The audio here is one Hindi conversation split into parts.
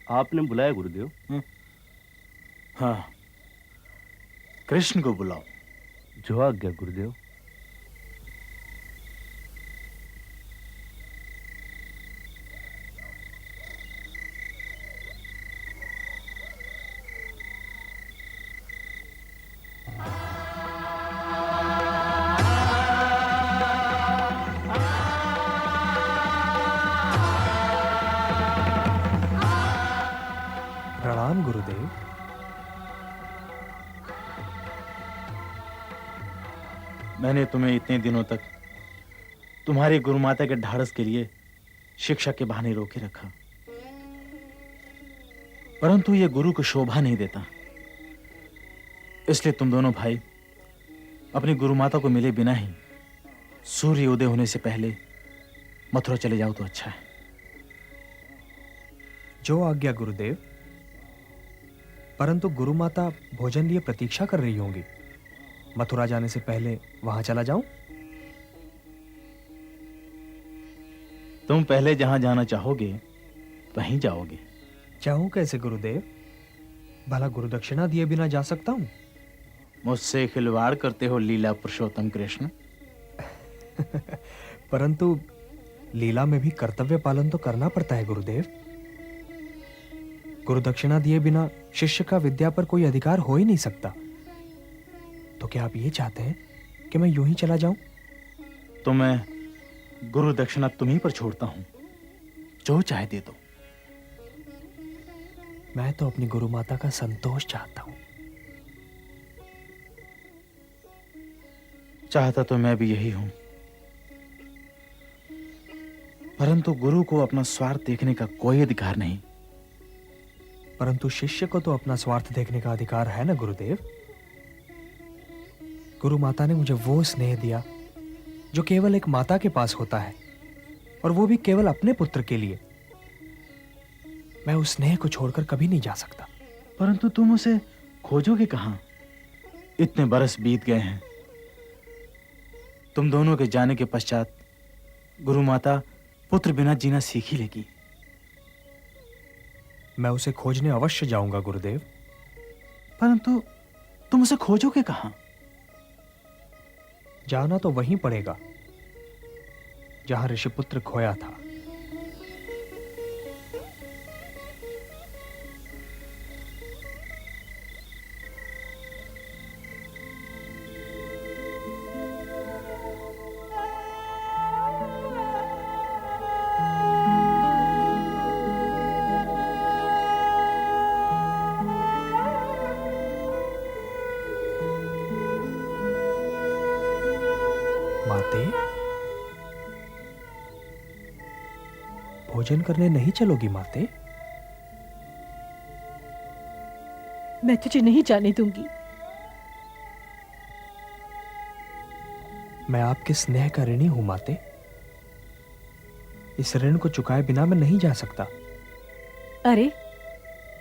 आपने बुलाया गुरुदेव? हाँ, कृष्ण को बुलाओ। जो आज्ञा गुरुदेव। प्रणाम गुरुदेव। मैंने तुम्हें इतने दिनों तक तुम्हारी गुरुमाता के ढाढ़स के लिए शिक्षा के बहाने रोके रखा, परंतु यह गुरु को शोभा नहीं देता। इसलिए तुम दोनों भाई अपनी गुरुमाता को मिले बिना ही सूर्य उदय होने से पहले मथुरा चले जाओ तो अच्छा है। जो आज्ञा गुरुदेव। परंतु गुरुमाता भोजन लिए प्रतीक्षा कर रही होंगी। मथुरा जाने से पहले वहां चला जाऊं? तुम पहले जहां जाना चाहोगे वहीं जाओगे। चाहूं कैसे गुरुदेव? भला गुरु दक्षिणा दिए बिना जा सकता हूं? मुझसे खिलवाड़ करते हो लीला पुरुषोत्तम कृष्ण। परंतु लीला में भी कर्तव्य पालन तो करना पड़ता है गुरुदेव। गुरु दक्षिणा दिए बिना शिष्य का विद्या पर कोई अधिकार हो ही नहीं सकता। तो क्या आप ये चाहते हैं कि मैं यूं ही चला जाऊं? तो मैं गुरु दक्षिणा तुम्हीं पर छोड़ता हूं, जो चाहे दे दो। मैं तो अपनी गुरु माता का संतोष चाहता हूं। चाहता तो मैं भी यही हूं, परंतु गुरु को अपना स्वार्थ देखने का कोई अधिकार नहीं। परंतु शिष्य को तो अपना स्वार्थ देखने का अधिकार है ना गुरुदेव। गुरु माता ने मुझे वो स्नेह दिया जो केवल एक माता के पास होता है, और वो भी केवल अपने पुत्र के लिए। मैं उस स्नेह को छोड़कर कभी नहीं जा सकता। परंतु तुम उसे खोजोगे कहां? इतने बरस बीत गए हैं। तुम दोनों के जाने के पश्चात गुरु माता पुत्र बिना जीना सीख ही लेगी। मैं उसे खोजने अवश्य जाऊंगा गुरुदेव। परंतु तुम उसे खोजोगे कहां? जाना तो वहीं पड़ेगा जहां ऋषिपुत्र खोया था। माते, भोजन करने नहीं चलोगी माते? मैं तुझे नहीं जाने दूंगी। मैं आपके स्नेह का ऋणी हूं माते। इस ऋण को चुकाए बिना मैं नहीं जा सकता। अरे,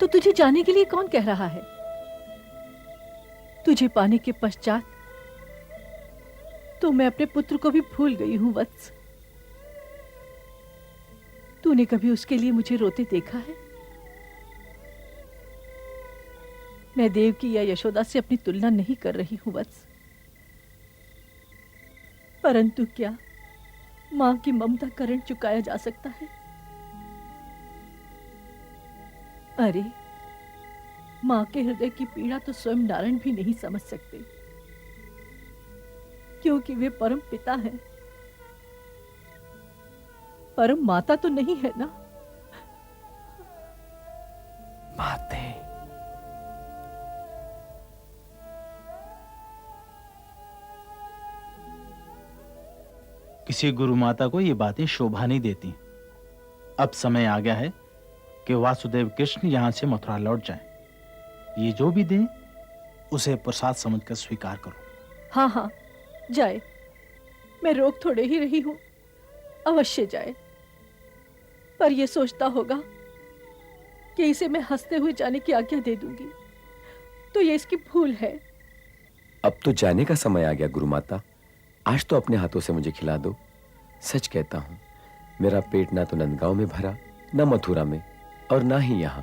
तो तुझे जाने के लिए कौन कह रहा है? तुझे पाने के पश्चात तो मैं अपने पुत्र को भी भूल गई हूं वत्स। तूने कभी उसके लिए मुझे रोते देखा है? मैं देवकी या यशोदा से अपनी तुलना नहीं कर रही हूं वत्स, परंतु क्या मां की ममता का ऋण चुकाया जा सकता है? अरे, मां के हृदय की पीड़ा तो स्वयं नारायण भी नहीं समझ सकते, क्योंकि वे परम पिता हैं, परम माता तो नहीं है ना। माते, किसी गुरु माता को ये बातें शोभा नहीं देती। अब समय आ गया है कि वासुदेव कृष्ण यहां से मथुरा लौट जाएं। ये जो भी दें उसे प्रसाद समझकर स्वीकार करो। हाँ हाँ, जाए। मैं रोक थोड़े ही रही हूं, अवश्य जाए। पर यह सोचता होगा कि इसे मैं हंसते हुए जाने की आज्ञा दे दूंगी, तो ये इसकी भूल है। अब तो जाने का समय आ गया गुरुमाता। आज तो अपने हाथों से मुझे खिला दो। सच कहता हूं, मेरा पेट ना तो नंदगांव में भरा, ना मथुरा में, और ना ही यहां।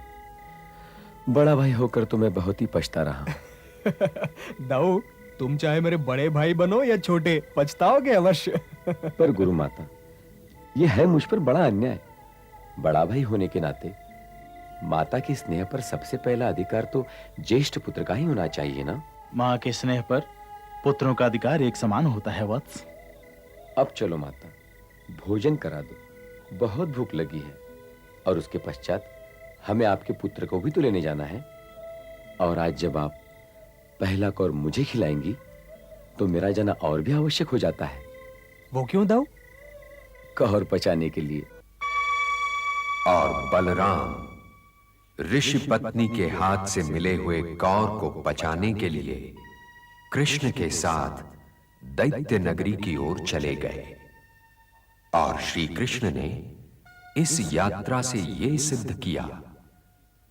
बड़ा भाई होकर तो मैं बहुत ही पछता रहा हूं। दाऊ, तुम चाहे मेरे बड़े भाई बनो या छोटे, पछताओगे अवश्य। पर गुरु माता, यह है मुझ पर बड़ा अन्याय। बड़ा भाई होने के नाते माता के स्नेह पर सबसे पहला अधिकार तो ज्येष्ठ पुत्र का ही होना चाहिए ना। माँ के स्नेह पर पुत्रों का अधिकार एक समान होता है वत्स। अब चलो माता, भोजन करा दो, बहुत भूख लगी है। और उसके पश्चात हमें आपके पुत्र को भी तो लेने जाना है। और आज जब आप पहला कौर मुझे खिलाएंगी तो मेरा जाना और भी आवश्यक हो जाता है। वो क्यों दाऊ? कौर पचाने के लिए। और बलराम ऋषि पत्नी के हाथ से मिले हुए कौर को पचाने के लिए कृष्ण के साथ दैत्य नगरी की ओर चले गए। और श्री कृष्ण ने इस यात्रा से यह सिद्ध किया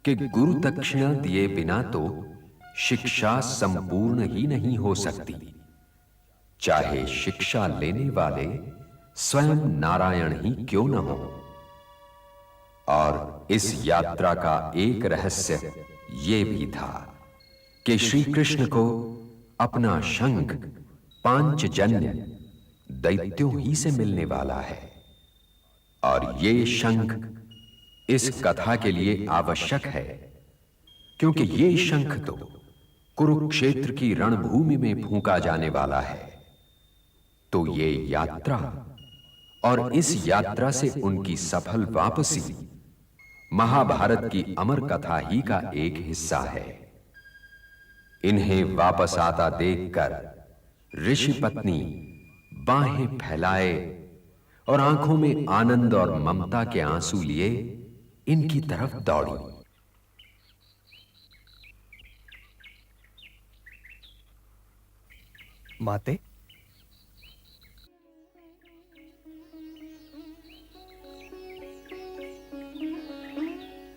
कि गुरु दक्षिणा दिए बिना तो शिक्षा संपूर्ण ही नहीं हो सकती, चाहे शिक्षा लेने वाले स्वयं नारायण ही क्यों न हो। और इस यात्रा का एक रहस्य यह भी था कि श्री कृष्ण को अपना शंख पांचजन्य दैत्यों ही से मिलने वाला है। और ये शंख इस कथा के लिए आवश्यक है क्योंकि ये शंख तो कुरुक्षेत्र की रणभूमि में फूंका जाने वाला है। तो ये यात्रा और इस यात्रा से उनकी सफल वापसी महाभारत की अमर कथा ही का एक हिस्सा है। इन्हें वापस आता देखकर ऋषि पत्नी बाहें फैलाए और आंखों में आनंद और ममता के आंसू लिए इनकी तरफ दौड़ी। माते,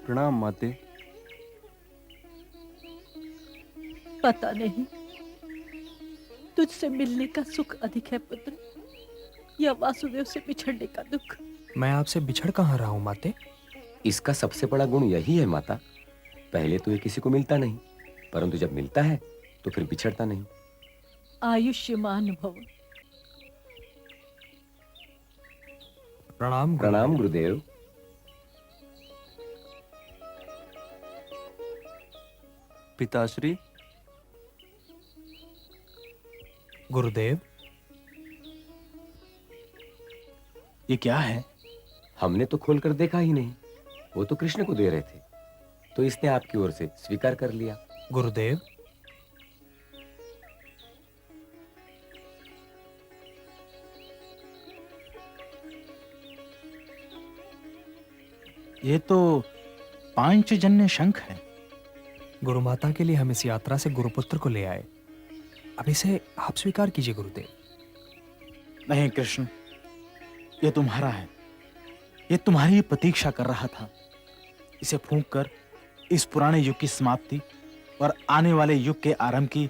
प्रणाम माते। पता नहीं तुझसे मिलने का सुख अधिक है पुत्र, या वासुदेव से बिछड़ने का दुख। मैं आपसे बिछड़ कहाँ रहा हूँ माते? इसका सबसे बड़ा गुण यही है माता, पहले तो ये किसी को मिलता नहीं, परंतु जब मिलता है तो फिर बिछड़ता नहीं। आयुष्मान भव। प्रणाम प्रणाम गुरुदेव। पिताश्री। गुरुदेव, ये क्या है? हमने तो खोलकर देखा ही नहीं, वो तो कृष्ण को दे रहे थे, तो इसने आपकी ओर से स्वीकार कर लिया। गुरुदेव, ये तो पांचजन्य शंख है। गुरु माता के लिए हम इस यात्रा से गुरुपुत्र को ले आए। अब इसे आप स्वीकार कीजिए गुरुदेव। नहीं कृष्ण, ये तुम्हारा है, ये तुम्हारी ही प्रतीक्षा कर रहा था। इसे फूंक कर इस पुराने युग की समाप्ति और आने वाले युग के आरंभ की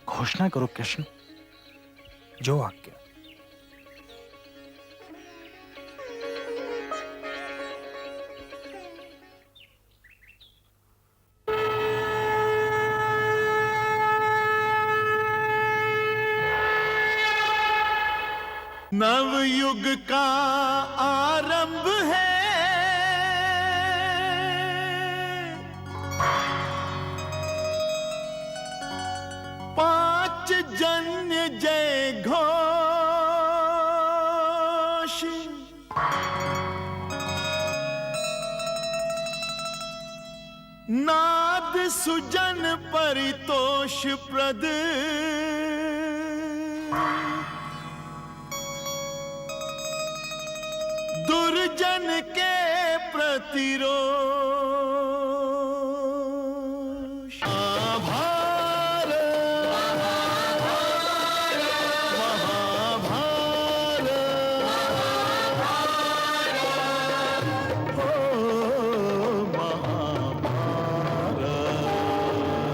घोषणा करो कृष्ण। जो आज्ञा। नवयुग का आरंभ है, पांचजन्य जय घोष, नाद सुजन परितोष प्रद, दुर्जन के प्रतिरोध,